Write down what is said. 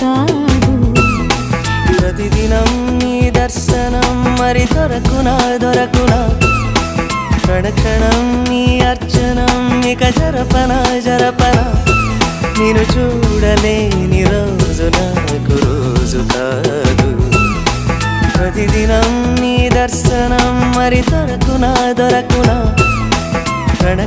కాదు. ప్రతిదినం నీ దర్శనం మరి దొరకునా దొరకునా, క్షణక్షణం నీ అర్చనం ఇక జరపనా జరపనా, నేను చూడలేని రోజు నాకు రోజు కాదు. ప్రతిదినం నీ దర్శనం మరి దొరకునా దొరకునా, క్షణ